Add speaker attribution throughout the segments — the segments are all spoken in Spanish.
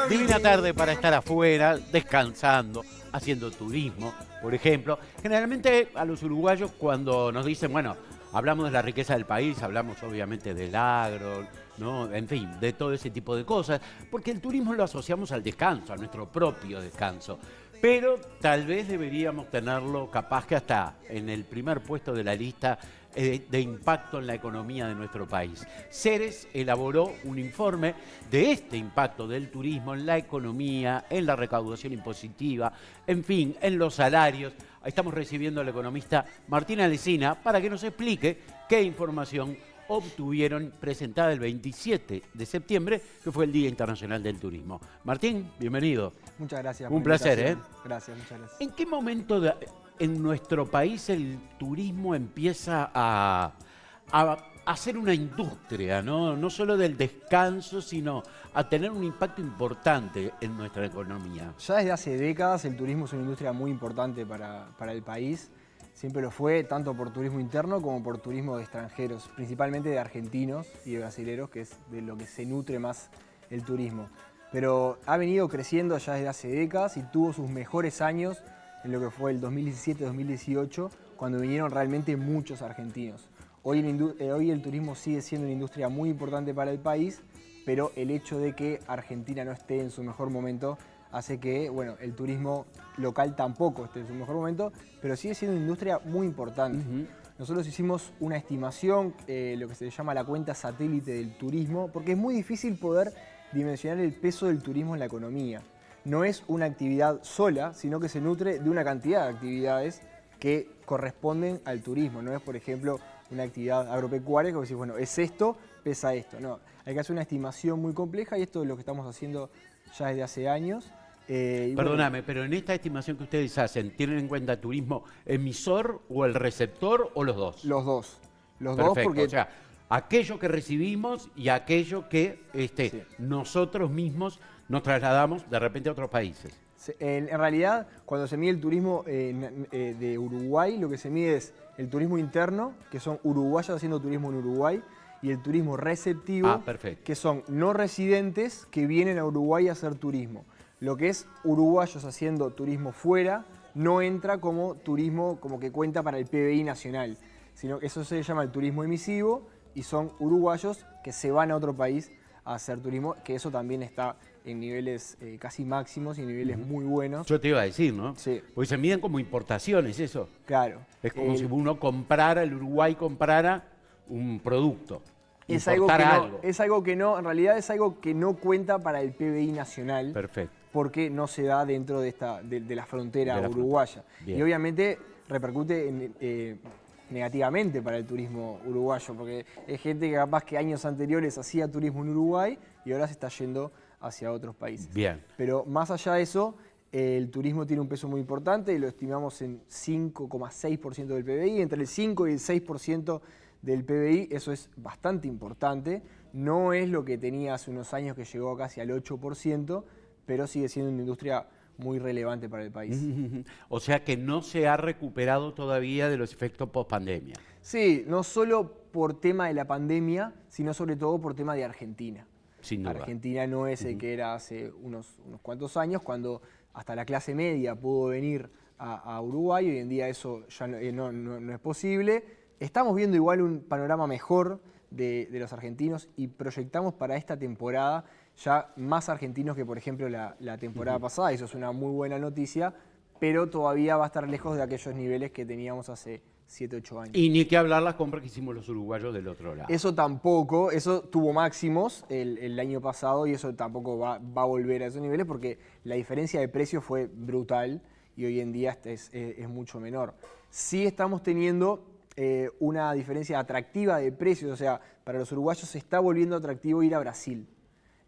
Speaker 1: Divina tarde para estar afuera, descansando, haciendo turismo, por ejemplo. Generalmente a los uruguayos cuando nos dicen, bueno, hablamos de la riqueza del país, hablamos obviamente del agro, ¿no? En fin, de todo ese tipo de cosas, porque el turismo lo asociamos al descanso, a nuestro propio descanso. Pero tal vez deberíamos tenerlo capaz que hasta en el primer puesto de la lista de impacto en la economía de nuestro país. Ceres elaboró un informe de este impacto del turismo en la economía, en la recaudación impositiva, en fin, en los salarios. Estamos recibiendo al economista Martín Alesina para que nos explique qué información obtuvieron presentada el 27 de septiembre, que fue el Día Internacional del Turismo. Martín, bienvenido.
Speaker 2: Muchas gracias.
Speaker 1: Un placer, ¿eh?
Speaker 2: Gracias, muchas gracias.
Speaker 1: ¿En qué momento en nuestro país el turismo empieza a ser una industria, ¿no? No solo del descanso, sino a tener un impacto importante en nuestra economía?
Speaker 2: Ya desde hace décadas el turismo es una industria muy importante para el país. Siempre lo fue, tanto por turismo interno como por turismo de extranjeros, principalmente de argentinos y de brasileros, que es de lo que se nutre más el turismo. Pero ha venido creciendo ya desde hace décadas y tuvo sus mejores años en lo que fue el 2017-2018, cuando vinieron realmente muchos argentinos. Hoy el turismo sigue siendo una industria muy importante para el país, pero el hecho de que Argentina no esté en su mejor momento hace que, bueno, el turismo local tampoco esté en su mejor momento, pero sigue siendo una industria muy importante. Nosotros hicimos una estimación, lo que se llama la cuenta satélite del turismo, porque es muy difícil poder dimensionar el peso del turismo en la economía. No es una actividad sola, sino que se nutre de una cantidad de actividades que corresponden al turismo. No es, por ejemplo, una actividad agropecuaria que vos decís, bueno, es esto, pesa esto. No, hay que hacer una estimación muy compleja y esto es lo que estamos haciendo ya desde hace años.
Speaker 1: Perdóname, bueno, pero en esta estimación que ustedes hacen, ¿tienen en cuenta turismo emisor o el receptor o los dos?
Speaker 2: Los dos. Los
Speaker 1: Perfecto,
Speaker 2: dos porque...
Speaker 1: O sea, aquello que recibimos y aquello que
Speaker 2: sí,
Speaker 1: nosotros mismos nos trasladamos de repente a otros países.
Speaker 2: En realidad, cuando se mide el turismo de Uruguay, lo que se mide es el turismo interno, que son uruguayos haciendo turismo en Uruguay, y el turismo receptivo, que son no residentes que vienen a Uruguay a hacer turismo. Lo que es uruguayos haciendo turismo fuera no entra como turismo como que cuenta para el PBI nacional, sino que eso se llama el turismo emisivo y son uruguayos que se van a otro país a hacer turismo, que eso también está en niveles casi máximos y niveles muy buenos.
Speaker 1: Yo te iba a decir, ¿no?
Speaker 2: Sí.
Speaker 1: Porque se miden como importaciones, eso.
Speaker 2: Claro.
Speaker 1: Es como si uno comprara, el Uruguay comprara un producto.
Speaker 2: Es algo que no, en realidad es algo que no cuenta para el PBI nacional.
Speaker 1: Perfecto.
Speaker 2: Porque no se da dentro de la frontera uruguaya. Y obviamente repercute negativamente para el turismo uruguayo, porque es gente que capaz que años anteriores hacía turismo en Uruguay y ahora se está yendo hacia otros países.
Speaker 1: Bien.
Speaker 2: Pero más allá de eso, el turismo tiene un peso muy importante y lo estimamos en 5,6% del PBI, entre el 5 y el 6% del PBI, eso es bastante importante. No es lo que tenía hace unos años que llegó casi al 8%, pero sigue siendo una industria muy relevante para el país.
Speaker 1: O sea que no se ha recuperado todavía de los efectos post-pandemia.
Speaker 2: Sí, no solo por tema de la pandemia, sino sobre todo por tema de Argentina.
Speaker 1: Sin duda.
Speaker 2: Argentina no es el que era hace unos cuantos años, cuando hasta la clase media pudo venir a Uruguay. Hoy en día eso ya no es posible. Estamos viendo igual un panorama mejor de los argentinos y proyectamos para esta temporada ya más argentinos que, por ejemplo, la temporada pasada. Eso es una muy buena noticia, pero todavía va a estar lejos de aquellos niveles que teníamos hace 7, 8 años.
Speaker 1: Y ni que hablar las compras que hicimos los uruguayos del otro lado.
Speaker 2: Eso tampoco, eso tuvo máximos el año pasado y eso tampoco va a volver a esos niveles porque la diferencia de precios fue brutal y hoy en día es mucho menor. Sí estamos teniendo una diferencia atractiva de precios, o sea, para los uruguayos se está volviendo atractivo ir a Brasil.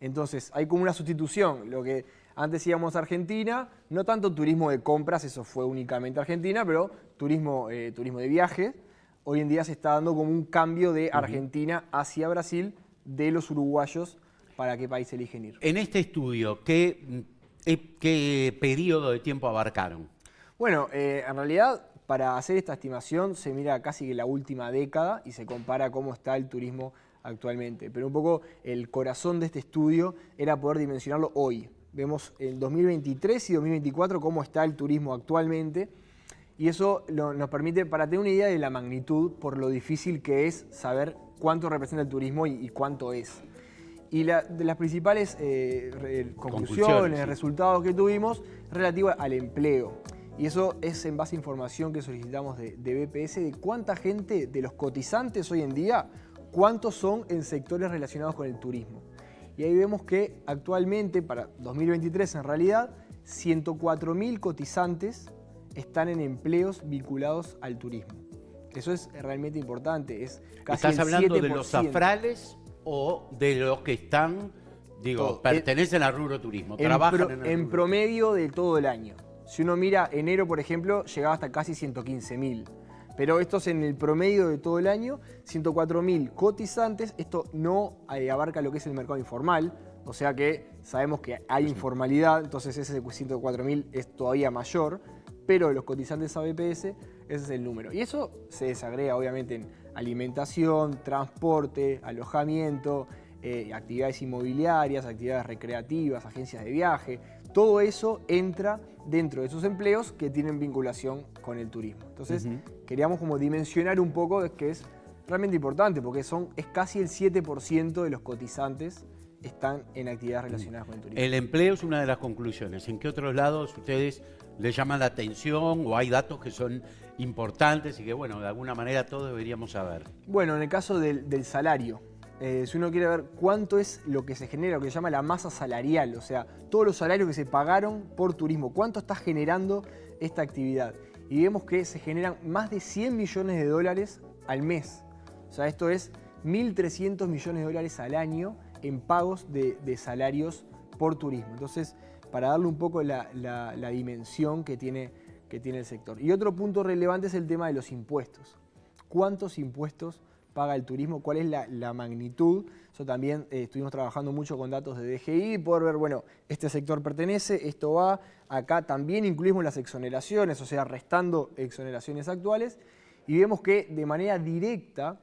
Speaker 2: Entonces, hay como una sustitución. Lo que antes íbamos a Argentina, no tanto turismo de compras, eso fue únicamente Argentina, pero turismo de viaje. Hoy en día se está dando como un cambio de Argentina hacia Brasil de los uruguayos para qué país eligen ir.
Speaker 1: En este estudio, ¿qué periodo de tiempo abarcaron?
Speaker 2: Bueno, en realidad, para hacer esta estimación se mira casi que la última década y se compara cómo está el turismo actualmente. Pero un poco el corazón de este estudio era poder dimensionarlo hoy. Vemos en 2023 y 2024 cómo está el turismo actualmente. Y eso nos permite, para tener una idea de la magnitud, por lo difícil que es saber cuánto representa el turismo y cuánto es. Y de las principales conclusiones,
Speaker 1: sí.
Speaker 2: resultados que tuvimos, relativo al empleo. Y eso es en base a información que solicitamos de BPS, de cuánta gente de los cotizantes hoy en día, cuántos son en sectores relacionados con el turismo. Y ahí vemos que actualmente, para 2023 en realidad, 104.000 cotizantes están en empleos vinculados al turismo. Eso es realmente importante, es casi
Speaker 1: ¿Estás hablando
Speaker 2: el 7%.
Speaker 1: de los afrales o de los que están, digo, pertenecen al rubro turismo, trabajan en el
Speaker 2: en
Speaker 1: rubro?
Speaker 2: promedio de todo el año? Si uno mira enero, por ejemplo, llegaba hasta casi 115.000. Pero esto es en el promedio de todo el año, 104.000 cotizantes. Esto no abarca lo que es el mercado informal, o sea que sabemos que hay informalidad, entonces ese 104.000 es todavía mayor, pero de los cotizantes a BPS, ese es el número. Y eso se desagrega obviamente en alimentación, transporte, alojamiento, actividades inmobiliarias, actividades recreativas, agencias de viaje. Todo eso entra dentro de esos empleos que tienen vinculación con el turismo. Entonces, queríamos como dimensionar un poco que es realmente importante, porque es casi el 7% de los cotizantes están en actividades relacionadas con el turismo.
Speaker 1: El empleo es una de las conclusiones. ¿En qué otros lados ustedes les llaman la atención o hay datos que son importantes y que, bueno, de alguna manera todos deberíamos saber?
Speaker 2: Bueno, en el caso del salario, si uno quiere ver cuánto es lo que se genera, lo que se llama la masa salarial, o sea, todos los salarios que se pagaron por turismo, cuánto está generando esta actividad. Y vemos que se generan más de 100 millones de dólares al mes. O sea, esto es 1.300 millones de dólares al año en pagos de salarios por turismo. Entonces, para darle un poco la dimensión que tiene el sector. Y otro punto relevante es el tema de los impuestos. ¿Cuántos impuestos paga el turismo? ¿Cuál es la magnitud? Eso también estuvimos trabajando mucho con datos de DGI, poder ver, bueno, este sector pertenece, esto va. Acá también incluimos las exoneraciones, o sea, restando exoneraciones actuales. Y vemos que de manera directa,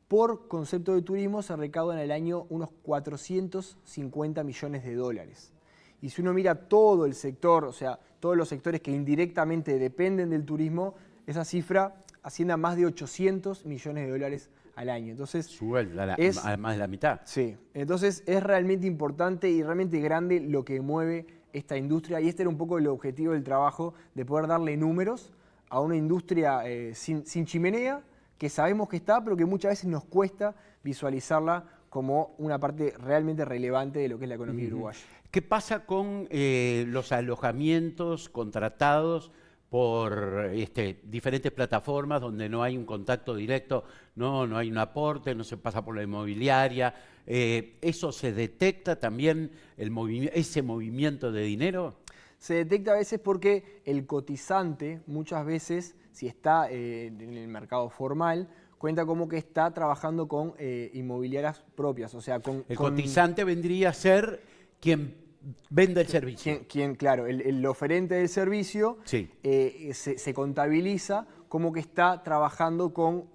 Speaker 2: por concepto de turismo, se recaudan al año unos 450 millones de dólares. Y si uno mira todo el sector, o sea, todos los sectores que indirectamente dependen del turismo, esa cifra asciende a más de 800 millones de dólares al año. Entonces,
Speaker 1: sube a más de la mitad.
Speaker 2: Sí, entonces es realmente importante y realmente grande lo que mueve esta industria. Y este era un poco el objetivo del trabajo, de poder darle números a una industria sin chimenea, que sabemos que está, pero que muchas veces nos cuesta visualizarla como una parte realmente relevante de lo que es la economía uruguaya.
Speaker 1: ¿Qué pasa con los alojamientos contratados por diferentes plataformas donde no hay un contacto directo, no hay un aporte, no se pasa por la inmobiliaria? ¿Eso se detecta también, ese movimiento de dinero?
Speaker 2: Se detecta a veces porque el cotizante, muchas veces, si está en el mercado formal, cuenta como que está trabajando con inmobiliarias propias. O sea,
Speaker 1: el cotizante vendría a ser quien vende el servicio.
Speaker 2: Claro, el oferente del servicio
Speaker 1: sí.
Speaker 2: Se contabiliza como que está trabajando con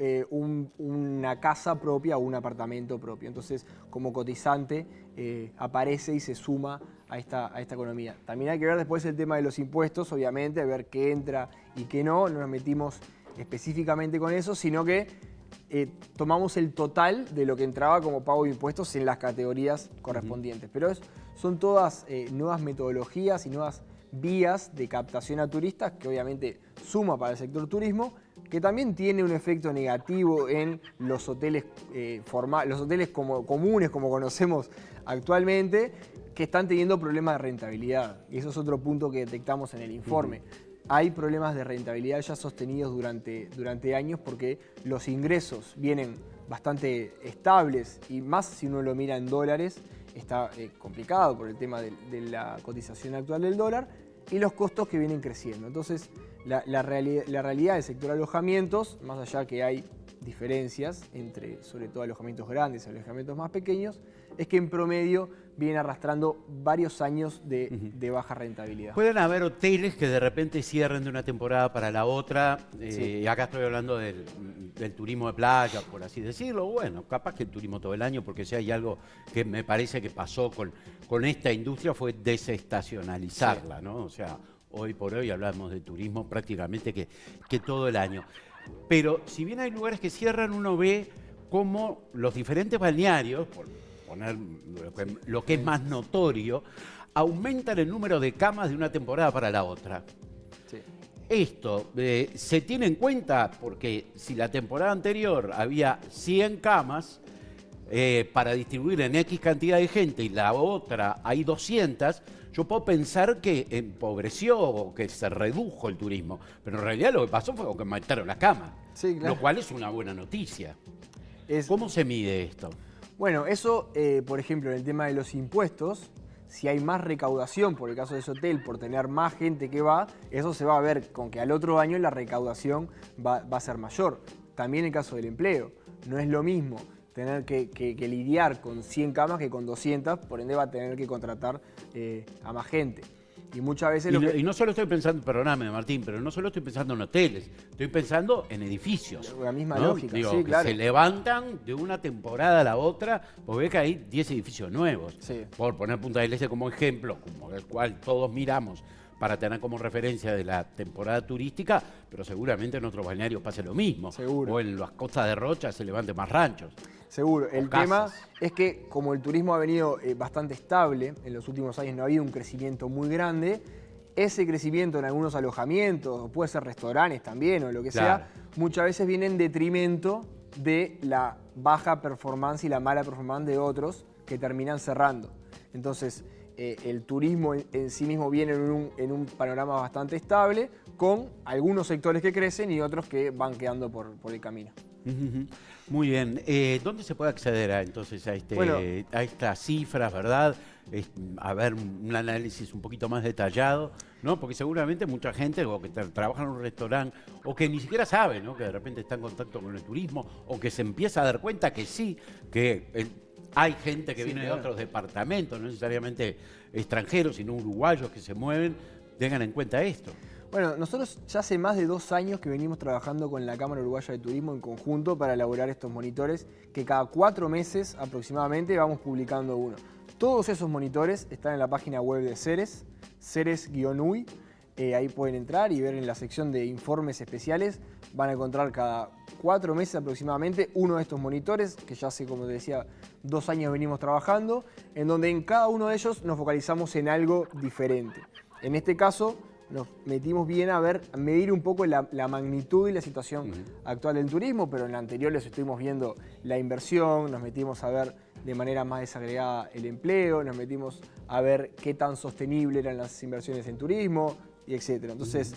Speaker 2: una casa propia o un apartamento propio. Entonces, como cotizante, aparece y se suma a esta economía. También hay que ver después el tema de los impuestos, obviamente, ver qué entra y qué no. No nos metimos específicamente con eso, sino que tomamos el total de lo que entraba como pago de impuestos en las categorías correspondientes. Pero son todas nuevas metodologías y nuevas vías de captación a turistas que obviamente suma para el sector turismo, que también tiene un efecto negativo en los hoteles los hoteles comunes como conocemos actualmente, que están teniendo problemas de rentabilidad. Y eso es otro punto que detectamos en el informe. Hay problemas de rentabilidad ya sostenidos durante años porque los ingresos vienen bastante estables y más si uno lo mira en dólares, está complicado por el tema de la cotización actual del dólar y los costos que vienen creciendo. Entonces, la realidad del sector alojamientos, más allá que hay diferencias entre, sobre todo, alojamientos grandes y alojamientos más pequeños, es que en promedio viene arrastrando varios años de baja rentabilidad.
Speaker 1: Pueden haber hoteles que de repente cierren de una temporada para la otra,
Speaker 2: Sí.
Speaker 1: y acá estoy hablando del turismo de playa, por así decirlo. Bueno, capaz que el turismo todo el año, porque si hay algo que me parece que pasó con esta industria fue desestacionalizarla, ¿no? O sea, hoy por hoy hablamos de turismo prácticamente que todo el año. Pero si bien hay lugares que cierran, uno ve cómo los diferentes balnearios, por poner lo que es más notorio, aumentan el número de camas de una temporada para la otra.
Speaker 2: Sí.
Speaker 1: Esto se tiene en cuenta porque si la temporada anterior había 100 camas para distribuir en X cantidad de gente y la otra hay 200, yo puedo pensar que empobreció o que se redujo el turismo. Pero en realidad lo que pasó fue que aumentaron las camas,
Speaker 2: Sí, claro.
Speaker 1: lo cual es una buena noticia.
Speaker 2: Es,
Speaker 1: ¿Cómo se mide esto?
Speaker 2: Bueno, eso, por ejemplo, en el tema de los impuestos, si hay más recaudación, por el caso de ese hotel, por tener más gente que va, eso se va a ver con que al otro año la recaudación va a ser mayor. También en el caso del empleo, no es lo mismo tener que lidiar con 100 camas que con 200, por ende va a tener que contratar a más gente. Y muchas veces
Speaker 1: Y no solo estoy pensando, perdóname Martín, pero no solo estoy pensando en hoteles, estoy pensando en edificios.
Speaker 2: La misma
Speaker 1: ¿no?
Speaker 2: lógica,
Speaker 1: Digo,
Speaker 2: sí,
Speaker 1: que
Speaker 2: claro.
Speaker 1: se levantan de una temporada a la otra, porque ve que hay 10 edificios nuevos.
Speaker 2: Sí.
Speaker 1: Por poner Punta del Este como ejemplo, como el cual todos miramos para tener como referencia de la temporada turística, pero seguramente en otros balnearios pase lo mismo.
Speaker 2: Seguro.
Speaker 1: O en las costas de Rocha se levanten más ranchos.
Speaker 2: Seguro. El
Speaker 1: casas.
Speaker 2: tema es que como el turismo ha venido bastante estable, en los últimos años no ha habido un crecimiento muy grande, ese crecimiento en algunos alojamientos, o puede ser restaurantes también, o lo que
Speaker 1: Claro.
Speaker 2: sea, muchas veces viene en detrimento de la baja performance y la mala performance de otros que terminan cerrando. Entonces, el turismo en sí mismo viene en un panorama bastante estable, con algunos sectores que crecen y otros que van quedando por el camino.
Speaker 1: Ujú. Muy bien. ¿Dónde se puede acceder entonces
Speaker 2: Bueno.
Speaker 1: a estas cifras, verdad? A ver un análisis un poquito más detallado, ¿no? Porque seguramente mucha gente o que trabaja en un restaurante o que ni siquiera sabe, ¿no? Que de repente está en contacto con el turismo o que se empieza a dar cuenta que sí, que hay gente que
Speaker 2: Sí,
Speaker 1: viene
Speaker 2: claro.
Speaker 1: de otros departamentos, no necesariamente extranjeros, sino uruguayos que se mueven, tengan en cuenta esto.
Speaker 2: Bueno, nosotros ya hace más de 2 años que venimos trabajando con la Cámara Uruguaya de Turismo en conjunto para elaborar estos monitores, que cada 4 meses aproximadamente vamos publicando uno. Todos esos monitores están en la página web de Ceres, Ceres-UI. Ahí pueden entrar y ver en la sección de informes especiales. Van a encontrar cada 4 meses aproximadamente uno de estos monitores, que ya hace, como te decía, 2 años venimos trabajando, en donde en cada uno de ellos nos focalizamos en algo diferente. En este caso, nos metimos bien a medir un poco la magnitud y la situación actual del turismo, pero en la anterior les estuvimos viendo la inversión, nos metimos a ver de manera más desagregada el empleo, nos metimos a ver qué tan sostenible eran las inversiones en turismo, y etc. Entonces,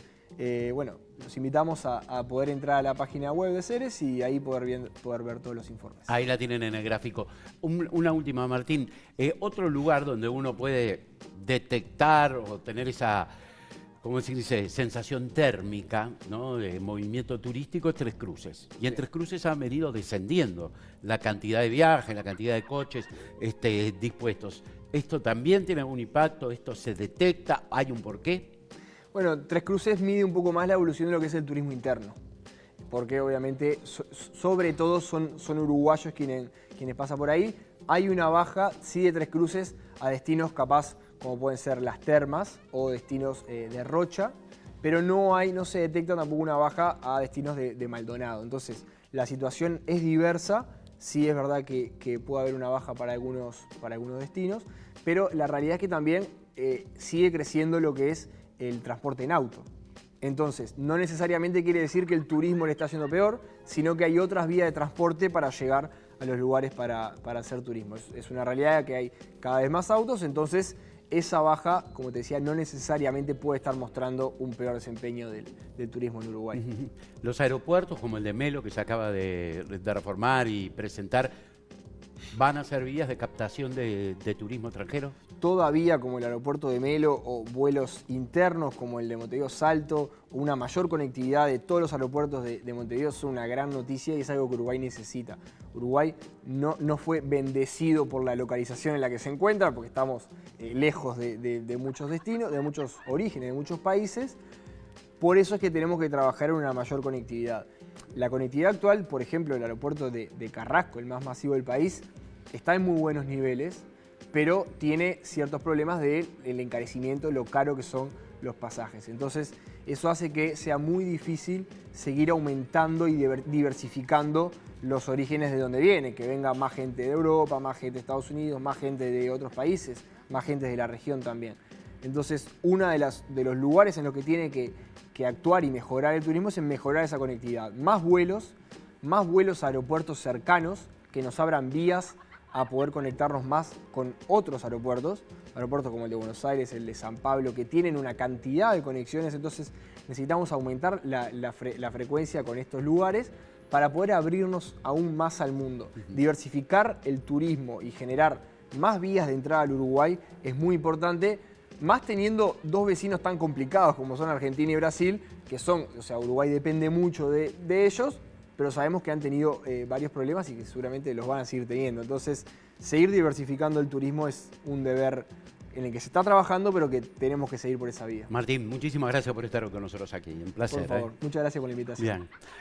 Speaker 2: bueno, los invitamos a poder entrar a la página web de Ceres y ahí poder ver todos los informes.
Speaker 1: Ahí la tienen en el gráfico. Una última, Martín. Otro lugar donde uno puede detectar o tener esa, ¿cómo se dice?, sensación térmica, ¿no?, de movimiento turístico es Tres Cruces. Y en Tres Cruces ha venido descendiendo la cantidad de viajes, la cantidad de coches dispuestos. ¿Esto también tiene algún impacto? ¿Esto se detecta? ¿Hay un porqué?
Speaker 2: Bueno, Tres Cruces mide un poco más la evolución de lo que es el turismo interno, porque obviamente sobre todo son uruguayos quienes pasan por ahí. Hay una baja, sí, de Tres Cruces a destinos capaz como pueden ser las termas o destinos de Rocha, pero no se detecta tampoco una baja a destinos de Maldonado. Entonces, la situación es diversa, sí es verdad que puede haber una baja para algunos destinos, pero la realidad es que también sigue creciendo lo que es el transporte en auto. Entonces, no necesariamente quiere decir que el turismo le está haciendo peor, sino que hay otras vías de transporte para llegar a los lugares para hacer turismo. Es una realidad que hay cada vez más autos, entonces esa baja, como te decía, no necesariamente puede estar mostrando un peor desempeño del turismo en Uruguay.
Speaker 1: Los aeropuertos, como el de Melo, que se acaba de reformar y presentar, ¿Van a ser vías de captación de turismo extranjero?
Speaker 2: Todavía, como el aeropuerto de Melo, o vuelos internos como el de Montevideo Salto, o una mayor conectividad de todos los aeropuertos de Montevideo, son una gran noticia y es algo que Uruguay necesita. Uruguay no fue bendecido por la localización en la que se encuentra, porque estamos lejos de muchos destinos, de muchos orígenes, de muchos países. Por eso es que tenemos que trabajar en una mayor conectividad. La conectividad actual, por ejemplo, el aeropuerto de Carrasco, el más masivo del país, está en muy buenos niveles, pero tiene ciertos problemas del encarecimiento, lo caro que son los pasajes. Entonces, eso hace que sea muy difícil seguir aumentando y diversificando los orígenes de donde viene, que venga más gente de Europa, más gente de Estados Unidos, más gente de otros países, más gente de la región también. Entonces, uno de los lugares en los que tiene que actuar y mejorar el turismo es en mejorar esa conectividad. Más vuelos a aeropuertos cercanos que nos abran vías a poder conectarnos más con otros aeropuertos como el de Buenos Aires, el de San Pablo, que tienen una cantidad de conexiones. Entonces necesitamos aumentar la frecuencia con estos lugares para poder abrirnos aún más al mundo. Diversificar el turismo y generar más vías de entrada al Uruguay es muy importante, más teniendo dos vecinos tan complicados como son Argentina y Brasil, que son, o sea, Uruguay depende mucho de ellos, pero sabemos que han tenido varios problemas y que seguramente los van a seguir teniendo. Entonces, seguir diversificando el turismo es un deber en el que se está trabajando, pero que tenemos que seguir por esa vía.
Speaker 1: Martín, muchísimas gracias por estar con nosotros aquí. Un placer.
Speaker 2: Por favor, muchas gracias por la invitación.
Speaker 1: Bien.